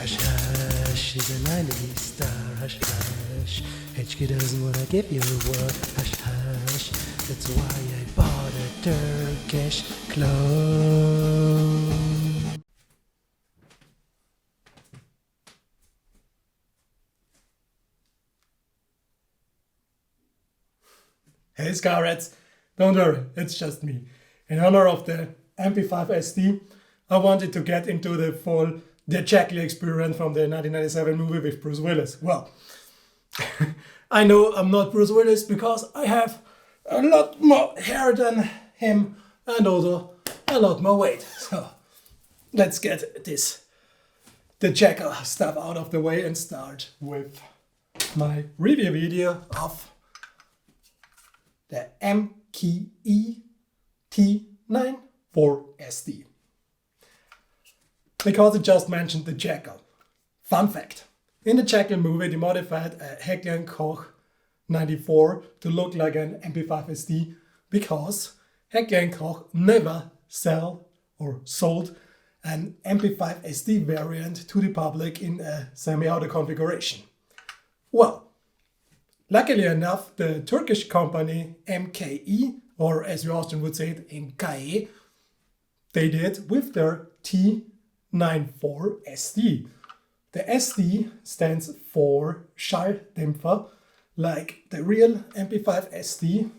Hush hush, she's a 90s star. Hush hush, HK doesn't wanna give you a word. Hush hush, that's why I bought a Turkish clone. Hey Scarrats, don't worry, it's just me. In honor of the MP5SD, I wanted to get into the full Jackal experience from the 1997 movie with Bruce Willis. Well, I know I'm not Bruce Willis because I have a lot more hair than him and also a lot more weight. So let's get the Jackal stuff out of the way and start with my review video of the MKE T94 SD. Because it just mentioned the Jackal. Fun fact. In the Jackal movie, they modified a Heckler & Koch 94 to look like an MP5SD because Heckler & Koch never sold an MP5SD variant to the public in a semi-auto configuration. Well, luckily enough, the Turkish company MKE, or as you Austrian would say it, MKE, they did with their T94 SD. The SD stands for Schalldämpfer, like the real MP5 SD,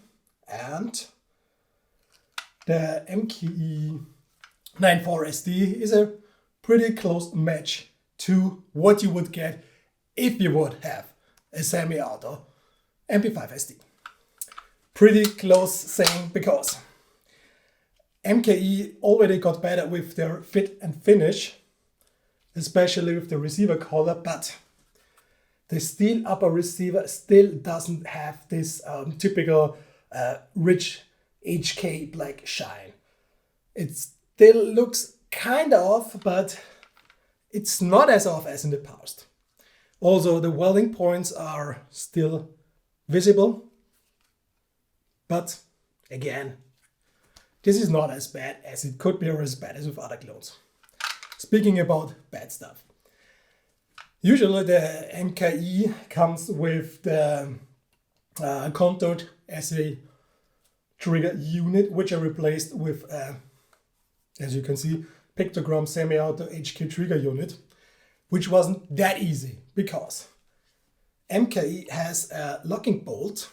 and the MKE 94 SD is a pretty close match to what you would get if you would have a semi-auto MP5 SD. Pretty close saying because MKE already got better with their fit and finish, especially with the receiver collar, but the steel upper receiver still doesn't have this typical rich HK black shine. It still looks kind of off, but it's not as off as in the past. Also, the welding points are still visible, but again, this is not as bad as it could be or as bad as with other clones. Speaking about bad stuff, usually the MKE comes with the contoured SA trigger unit, which I replaced with, as you can see, pictogram semi-auto HK trigger unit, which wasn't that easy because MKE has a locking bolt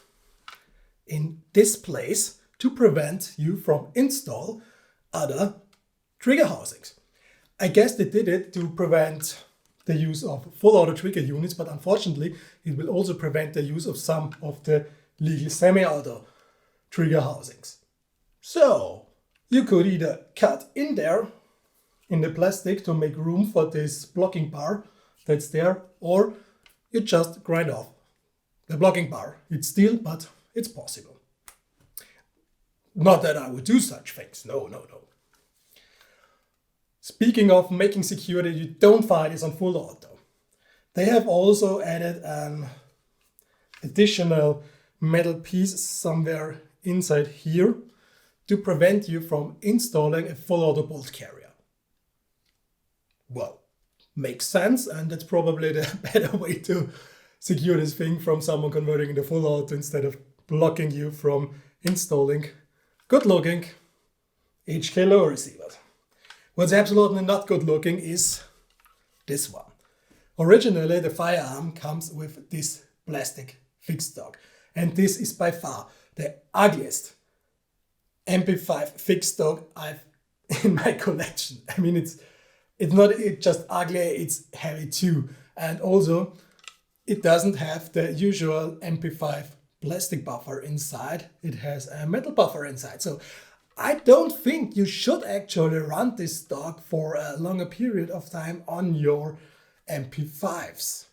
in this place to prevent you from install other trigger housings. I guess they did it to prevent the use of full auto trigger units, but unfortunately it will also prevent the use of some of the legal semi-auto trigger housings. So you could either cut in there in the plastic to make room for this blocking bar that's there, or you just grind off the blocking bar. It's steel, but it's possible. Not that I would do such things, no. Speaking of making security, you don't find this on full auto. They have also added an additional metal piece somewhere inside here to prevent you from installing a full auto bolt carrier. Well, makes sense, and that's probably the better way to secure this thing from someone converting into full auto instead of blocking you from installing good looking HK low receivers. What's absolutely not good looking is this one. Originally the firearm comes with this plastic fixed stock, and this is by far the ugliest MP5 fixed stock I've in my collection. I mean, it's not just ugly, it's heavy too, and also it doesn't have the usual MP5 plastic buffer inside. It has a metal buffer inside. So I don't think you should actually run this stock for a longer period of time on your MP5s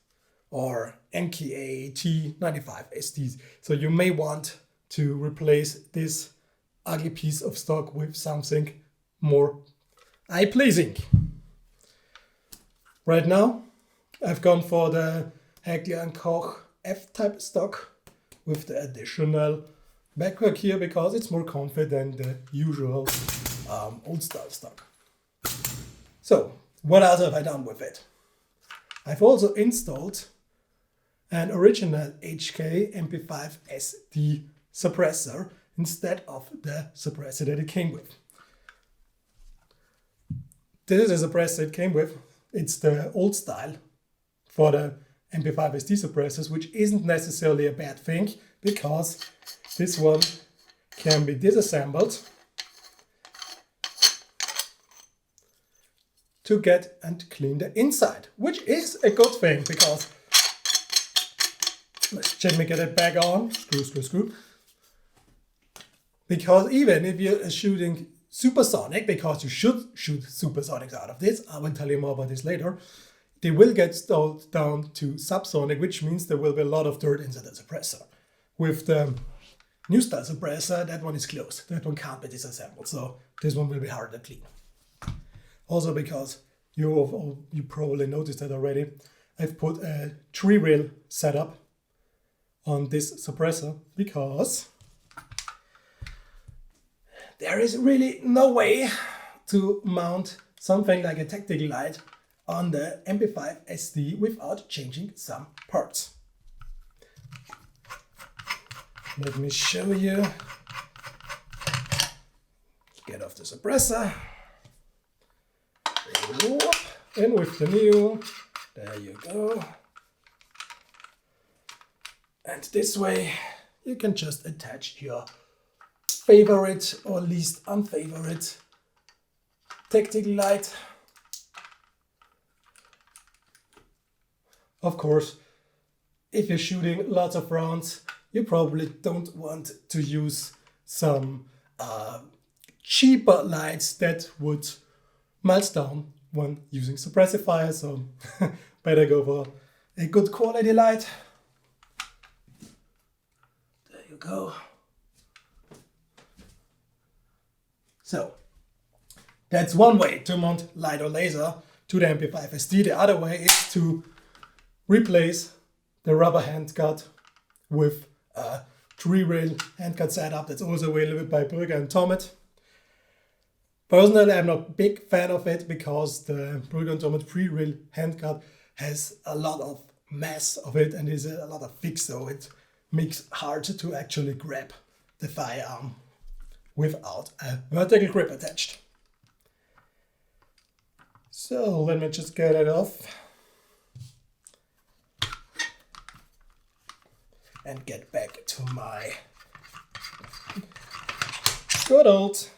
or MKE T94 SDs. So you may want to replace this ugly piece of stock with something more eye-pleasing. Right now, I've gone for the Heckler & Koch F-type stock with the additional backpack here because it's more comfy than the usual old style stock. So, what else have I done with it? I've also installed an original HK MP5SD suppressor instead of the suppressor that it came with. This is a suppressor it came with. It's the old style for the MP5SD suppressors, which isn't necessarily a bad thing because this one can be disassembled to get and clean the inside, which is a good thing because let me get it back on. Screw. Because even if you're shooting supersonic, because you should shoot supersonics out of this, I will tell you more about this later, they will get stalled down to subsonic, which means there will be a lot of dirt inside the suppressor. With the new style suppressor, that one is closed. That one can't be disassembled, so this one will be harder to clean. Also because you probably noticed that already, I've put a 3-rail setup on this suppressor because there is really no way to mount something like a tactical light on the MP5SD without changing some parts. Let me show you. Get off the suppressor. And with the new, there you go. And this way you can just attach your favorite or least unfavorite tactical light. Of course, if you're shooting lots of rounds, you probably don't want to use some cheaper lights that would melt down when using suppressive fire, so better go for a good quality light. There you go. So that's one way to mount light or laser to the MP5SD. The other way is to replace the rubber handguard with a 3-rail handguard setup that's also available by Brugger and Tomet. Personally, I'm not a big fan of it because the Brugger and Tomet 3-rail handguard has a lot of mass of it and is a lot of fix, so it makes it hard to actually grab the firearm without a vertical grip attached. So let me just get it off and get back to my good old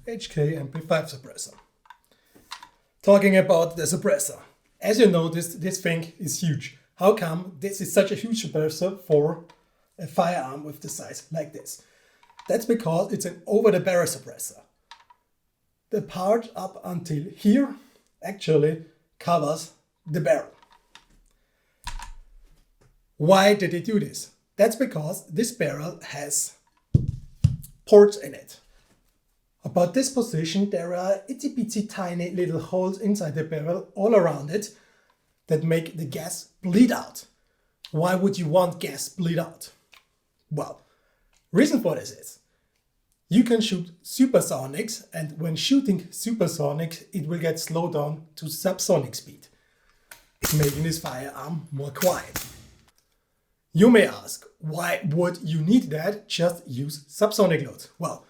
HK MP5 suppressor. Talking about the suppressor. As you know, this thing is huge. How come this is such a huge suppressor for a firearm with the size like this? That's because it's an over-the-barrel suppressor. The part up until here actually covers the barrel. Why did they do this? That's because this barrel has ports in it. About this position, there are itty-bitty tiny little holes inside the barrel all around it that make the gas bleed out. Why would you want gas bleed out? Well, reason for this is you can shoot supersonics, and when shooting supersonics, it will get slowed down to subsonic speed, making this firearm more quiet. You may ask, why would you need that? Just use subsonic loads. Well,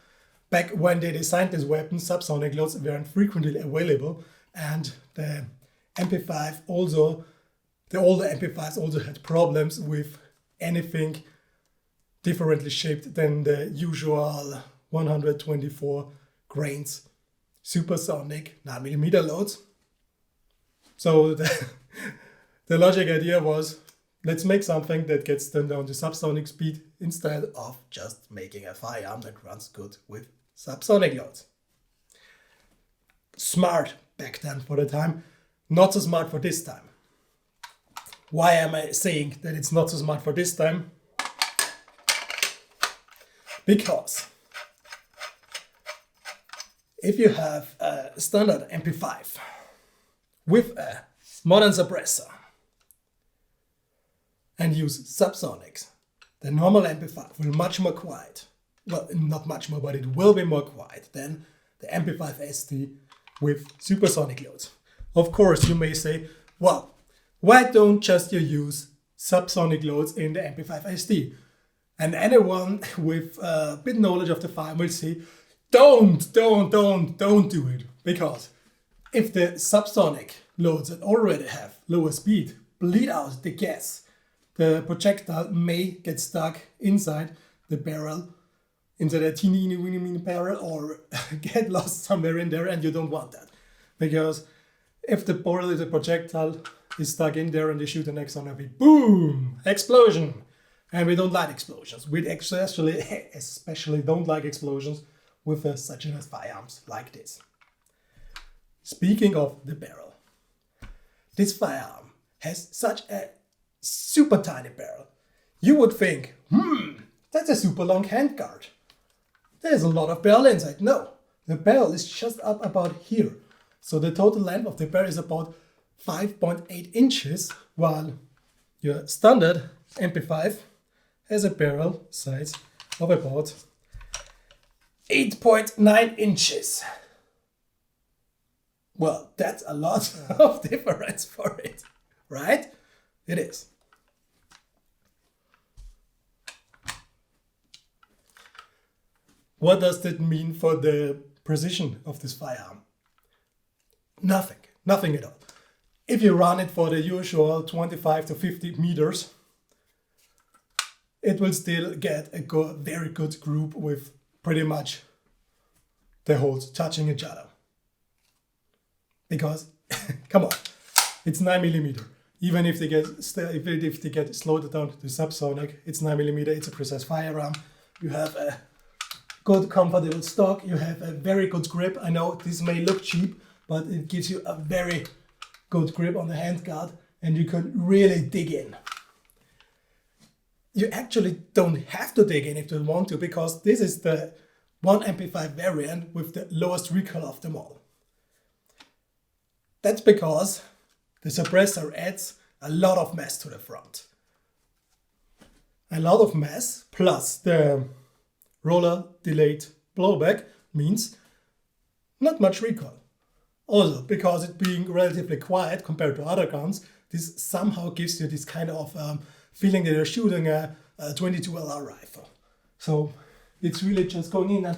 back when they designed this weapon, subsonic loads weren't frequently available, and the MP5 also, the older MP5s also had problems with anything differently shaped than the usual 124 grains supersonic 9mm loads. So the logic idea was, let's make something that gets them down to subsonic speed instead of just making a firearm that runs good with subsonic loads. Smart back then for the time, not so smart for this time. Why am I saying that it's not so smart for this time? Because if you have a standard MP5 with a modern suppressor and use subsonics, the normal MP5 will be much more quiet. Well, not much more, but it will be more quiet than the MP5SD with supersonic loads. Of course, you may say, well, Why don't just you use subsonic loads in the MP5SD? And anyone with a bit knowledge of the firearm will say, don't do it. Because if the subsonic loads that already have lower speed bleed out the gas, the projectile may get stuck inside the barrel, into the teeny barrel, or get lost somewhere in there, and you don't want that. Because if the projectile is stuck in there and you shoot the next one, it'll be boom, explosion. And we don't like explosions. We especially don't like explosions with such as firearms like this. Speaking of the barrel, this firearm has such a super tiny barrel. You would think, that's a super long handguard. There's a lot of barrel inside. No, the barrel is just up about here. So the total length of the barrel is about 5.8 inches, while your standard MP5 has a barrel size of about 8.9 inches. Well, that's a lot of difference for it, right? It is. What does that mean for the precision of this firearm? Nothing at all. If you run it for the usual 25 to 50 meters, it will still get a very good group with pretty much the holes touching each other. Because, come on, it's 9mm. Even if they get slowed down to subsonic, it's 9mm, it's a precise firearm. You have a good comfortable stock, you have a very good grip. I know this may look cheap, but it gives you a very good grip on the handguard, and you can really dig in. You actually don't have to dig in if you want to, because this is the one MP5 variant with the lowest recoil of them all. That's because the suppressor adds a lot of mass to the front. A lot of mass plus the roller delayed blowback means not much recoil. Also, because it being relatively quiet compared to other guns, this somehow gives you this kind of feeling that you're shooting a 22 LR rifle. So it's really just going in and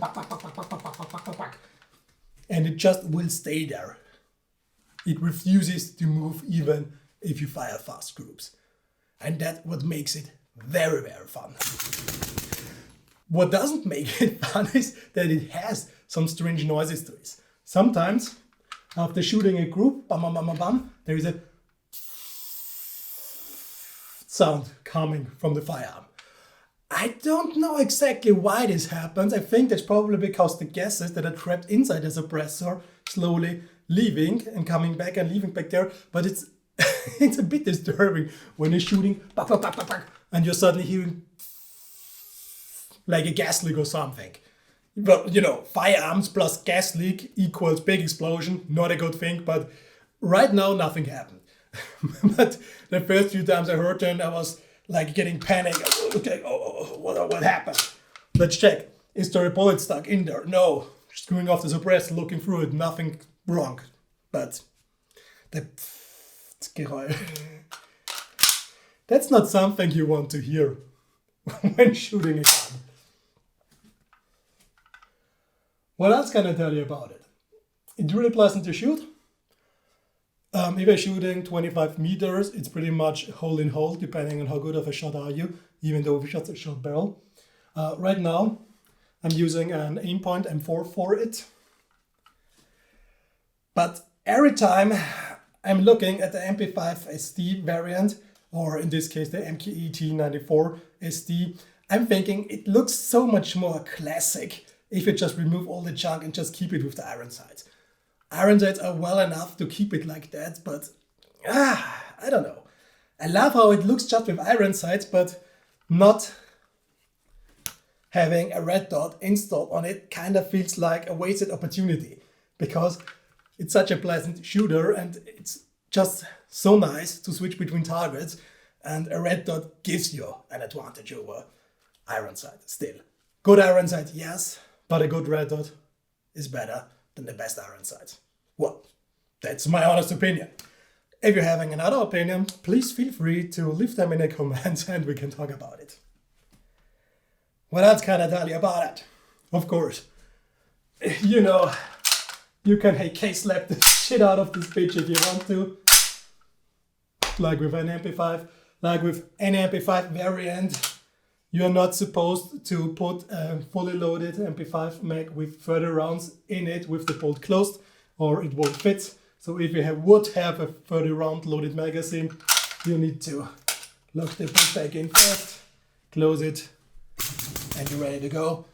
and it just will stay there. It refuses to move even if you fire fast groups. And that's what makes it very, very fun. What doesn't make it fun is that it has some strange noises to it. Sometimes, after shooting a group, bam, bam, bam, bam, bam, there is a sound coming from the firearm. I don't know exactly why this happens. I think that's probably because the gases that are trapped inside the suppressor slowly leaving and coming back and leaving back there. But it's it's a bit disturbing when you're shooting and you're suddenly hearing like a gas leak or something. But you know, firearms plus gas leak equals big explosion. Not a good thing, but right now nothing happened. But the first few times I heard it, I was like getting panic. Okay, what happened? Let's check. Is there a bullet stuck in there? No. Screwing off the suppressor, looking through it, nothing wrong. But the Recoil. That's not something you want to hear when shooting a gun. What else can I tell you about it? It's really pleasant to shoot. If you're shooting 25 meters, it's pretty much hole in hole, depending on how good of a shot are you, even though we shot a short barrel. Right now, I'm using an Aimpoint M4 for it. But every time I'm looking at the MP5SD variant, or in this case the MKE T94 SD, I'm thinking it looks so much more classic if you just remove all the junk and just keep it with the iron sights. Iron sights are well enough to keep it like that, but I don't know. I love how it looks just with iron sights, but not having a red dot installed on it kind of feels like a wasted opportunity, because it's such a pleasant shooter and it's just so nice to switch between targets, and a red dot gives you an advantage over iron sight still. Good iron sight, yes, but a good red dot is better than the best iron sights. Well, that's my honest opinion. If you're having another opinion, please feel free to leave them in the comments and we can talk about it. What else can I tell you about it? Of course, you know, you can K-slap the shit out of this bitch if you want to. Like with an MP5, like with any MP5 variant. You're not supposed to put a fully loaded MP5 mag with further rounds in it with the bolt closed, or it won't fit. So if you would have a 30 round loaded magazine, you need to lock the bolt back in first, close it, and you're ready to go.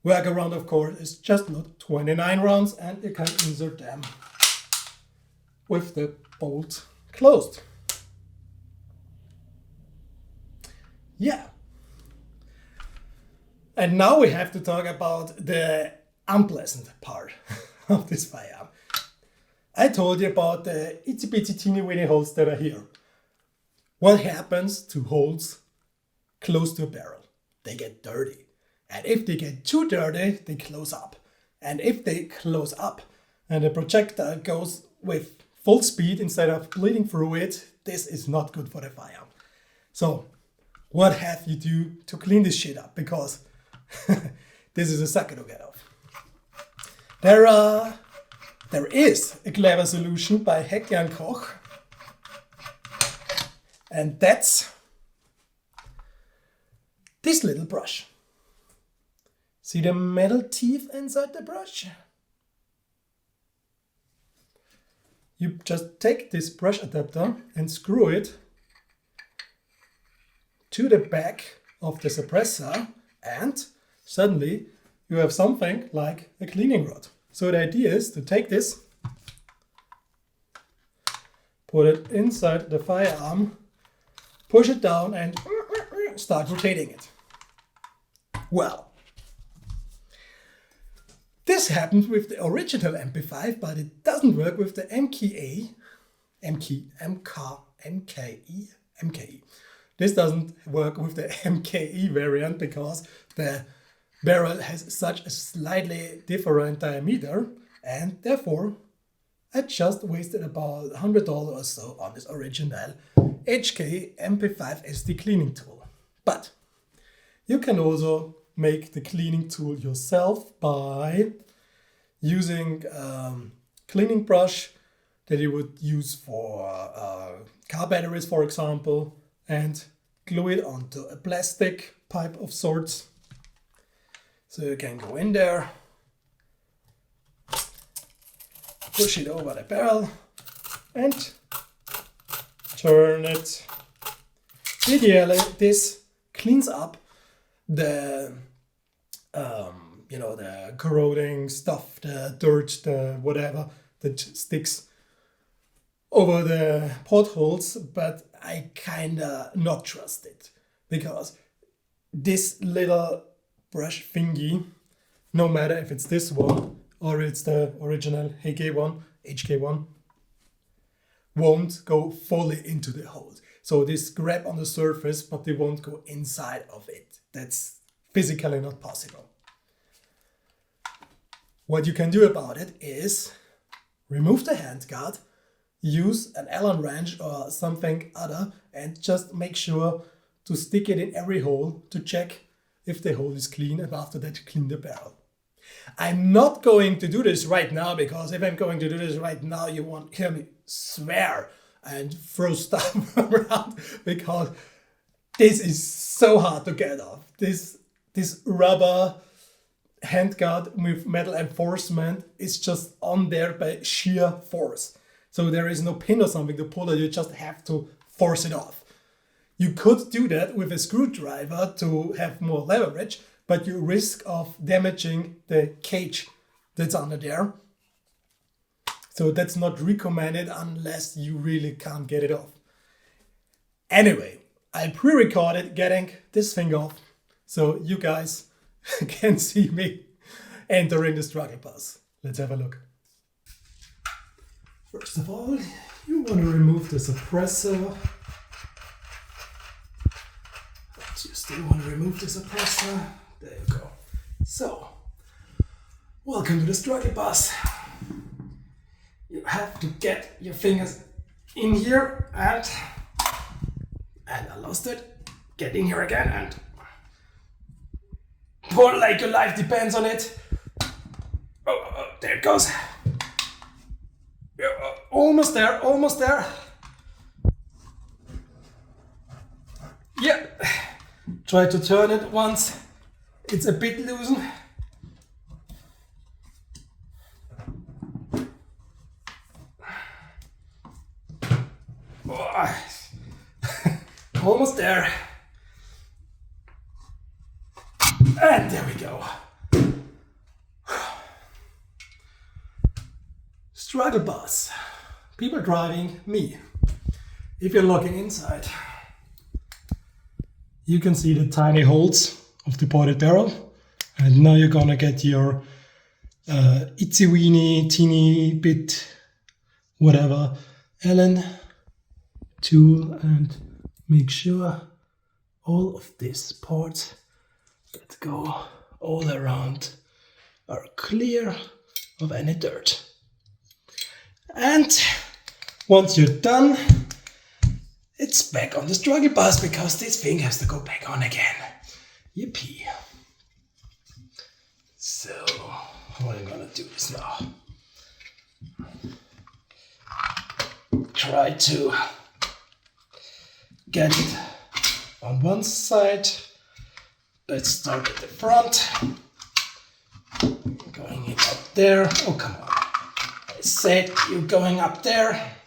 Workaround, of course, is just load 29 rounds and you can insert them with the bolt closed. Yeah. And now we have to talk about the unpleasant part of this firearm. I told you about the itsy bitsy teeny weeny holes that are here. What happens to holes close to a barrel? They get dirty. And if they get too dirty, they close up. And if they close up and the projectile goes with full speed instead of bleeding through it, this is not good for the firearm. So, what have you do to clean this shit up? Because this is a sucker to get off. There is a clever solution by Jackal and Koch, and that's this little brush. See the metal teeth inside the brush? You just take this brush adapter and screw it to the back of the suppressor, and suddenly you have something like a cleaning rod. So the idea is to take this, put it inside the firearm, push it down and start rotating it. Well, this happens with the original MP5, but it doesn't work with the MKE. This doesn't work with the MKE variant because the barrel has such a slightly different diameter, and therefore I just wasted about $100 or so on this original HK MP5SD cleaning tool. But you can also make the cleaning tool yourself by using cleaning brush that you would use for car batteries, for example, and glue it onto a plastic pipe of sorts. So you can go in there, push it over the barrel and turn it. Ideally, this cleans up the the corroding stuff, the dirt, the whatever that sticks over the potholes, but I kinda not trust it because this little brush thingy, no matter if it's this one or it's the original HK1, won't go fully into the holes. So this grab on the surface, but they won't go inside of it. That's physically not possible. What you can do about it is remove the handguard, use an Allen wrench or something other, and just make sure to stick it in every hole to check if the hole is clean, and after that clean the barrel. I'm not going to do this right now because if I'm going to do this right now, you won't hear me swear and throw stuff around because this is so hard to get off. This rubber handguard with metal enforcement is just on there by sheer force. So there is no pin or something to pull it, you just have to force it off. You could do that with a screwdriver to have more leverage, but you risk of damaging the cage that's under there. So that's not recommended unless you really can't get it off. Anyway, I pre-recorded getting this thing off so you guys can see me entering the struggle bus. Let's have a look. First of all, you want to remove the suppressor. You still want to remove the suppressor. There you go. So, welcome to the struggle bus. You have to get your fingers in here and I lost it. Get in here again and pull like your life depends on it. Oh, there it goes. Almost there, almost there. Yep. Try to turn it once it's a bit loosened. Oh. Almost there. And there we go. Struggle bus. People driving, me. If you're looking inside, you can see the tiny holes of the ported barrel. And now you're gonna get your itsy weeny, teeny bit, whatever, Allen tool and make sure all of these parts that go all around are clear of any dirt. And once you're done, it's back on the struggle bus because this thing has to go back on again. Yippee. So, how am I gonna do this now? Try to get it on one side. Let's start at the front. Going in up there. Oh, come on. I said you're going up there.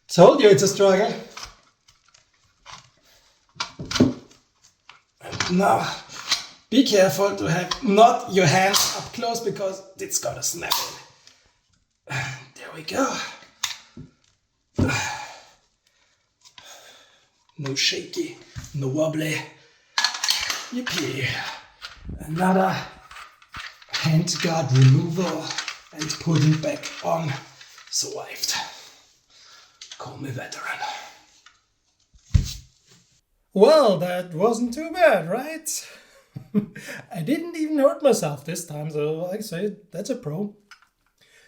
Told you it's a struggle. And now, be careful to have not your hands up close because it's gonna snap in. There we go. No shaky, no wobbly. Yippee. Another hand guard removal and putting back on. Survived. Call me veteran. Well, that wasn't too bad, right? I didn't even hurt myself this time, so I say that's a pro.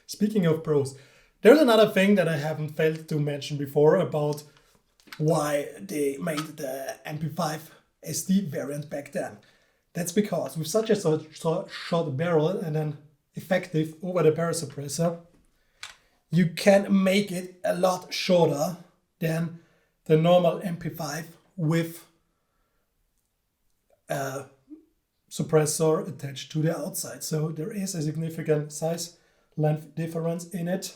Speaking of pros, there's another thing that I haven't failed to mention before about why they made the MP5SD variant back then. That's because with such a short barrel and an effective over-the-barrel suppressor, you can make it a lot shorter than the normal MP5 with a suppressor attached to the outside. So there is a significant size length difference in it.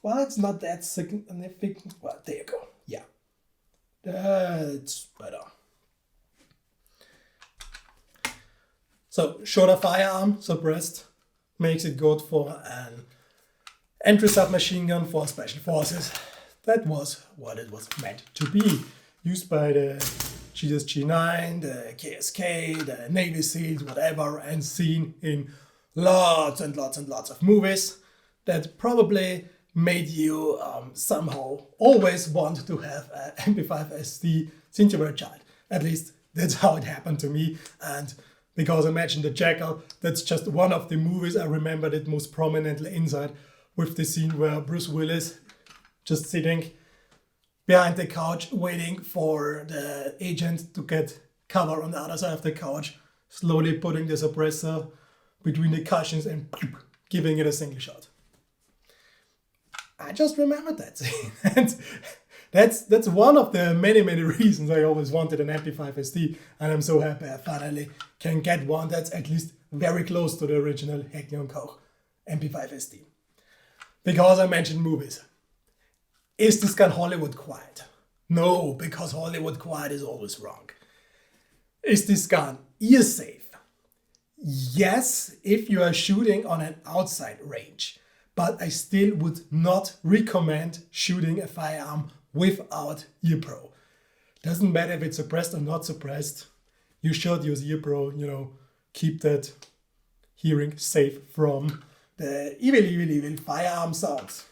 Well, it's not that significant. Well, there you go. Yeah, that's better. So shorter firearm suppressed makes it good for an entry submachine gun for special forces. That was what it was meant to be. Used by the GSG-9, the KSK, the Navy SEALs, whatever, and seen in lots and lots and lots of movies that probably made you somehow always want to have an MP5SD since you were a child. At least that's how it happened to me. And because I mentioned the Jackal, that's just one of the movies I remembered it most prominently inside, with the scene where Bruce Willis just sitting behind the couch waiting for the agent to get cover on the other side of the couch, slowly putting the suppressor between the cushions and giving it a single shot. I just remembered that scene. And that's one of the many reasons I always wanted an MP5SD, and I'm so happy I finally can get one that's at least very close to the original Heckler & Koch MP5SD. Because I mentioned movies. Is this gun Hollywood quiet? No, because Hollywood quiet is always wrong. Is this gun ear safe? Yes, if you are shooting on an outside range. But I still would not recommend shooting a firearm without ear pro. Doesn't matter if it's suppressed or not suppressed. You should use ear pro, keep that hearing safe from the evil firearm sounds.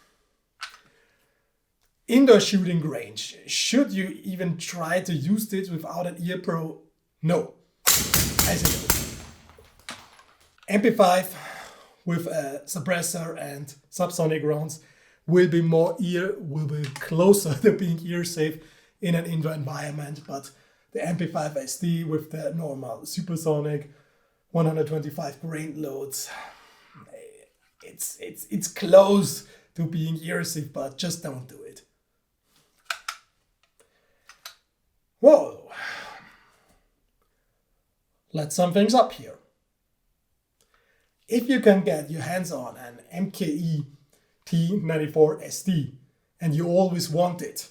Indoor shooting range. Should you even try to use this without an ear pro? No. I say no. MP5 with a suppressor and subsonic rounds will be closer to being ear safe in an indoor environment, but the MP5SD with the normal supersonic 125 grain loads, it's close to being ear safe, but just don't do it. Whoa! Let's sum things up here. If you can get your hands on an MKE T94 SD and you always wanted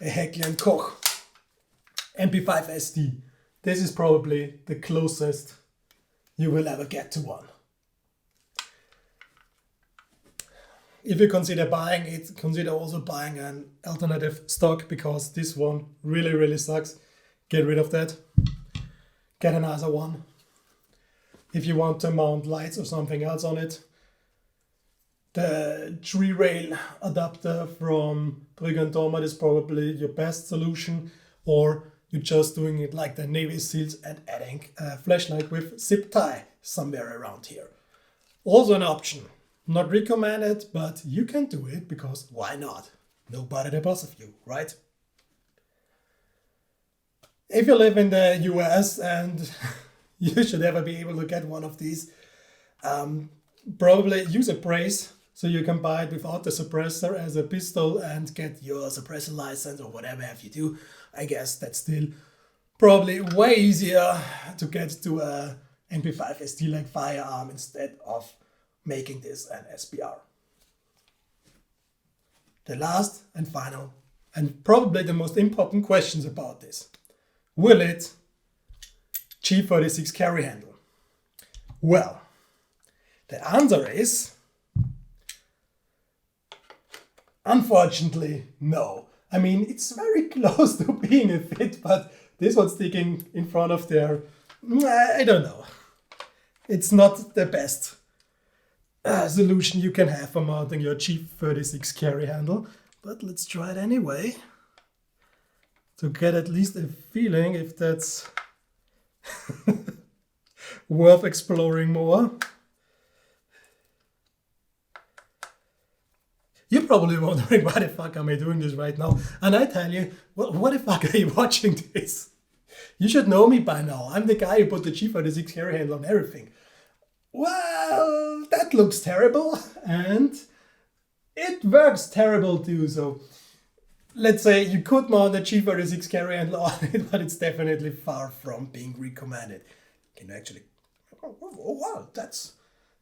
a Jackal & Koch MP5SD, this is probably the closest you will ever get to one. If you consider buying it, consider also buying an alternative stock, because this one really sucks. Get rid of that. Get another one. If you want to mount lights or something else on it, the 3-rail adapter from Brügger & Dormat is probably your best solution, or you're just doing it like the Navy SEALs and adding a flashlight with zip tie somewhere around here. Also an option. Not recommended, but you can do it, because why not? Nobody the boss of you, right? If you live in the US, and you should ever be able to get one of these, probably use a brace so you can buy it without the suppressor as a pistol and get your suppressor license or whatever have you do. I guess that's still probably way easier to get to a MP5SD like firearm instead of making this an SBR. The last and final, and probably the most important questions about this. Will it G36 carry handle? Well, the answer is, unfortunately, no. I mean, it's very close to being a fit, but this one's sticking in front of there. I don't know. It's not the best solution you can have for mounting your G36 carry handle, but let's try it anyway to get at least a feeling if that's worth exploring more. You're probably wondering, why the fuck am I doing this right now? And I tell you, well, what the fuck are you watching this? You should know me by now. I'm the guy who put the G36 carry handle on everything. Well, that looks terrible, and it works terrible too. So let's say you could mount a G36 carry handle on it, but it's definitely far from being recommended. Can you actually? Oh wow, that's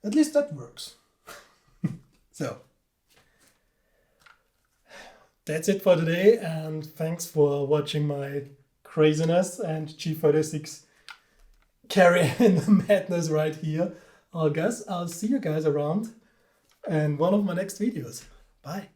at least that works. So that's it for today, and thanks for watching my craziness and G36 carry handle madness right here. I guess I'll see you guys around in one of my next videos. Bye.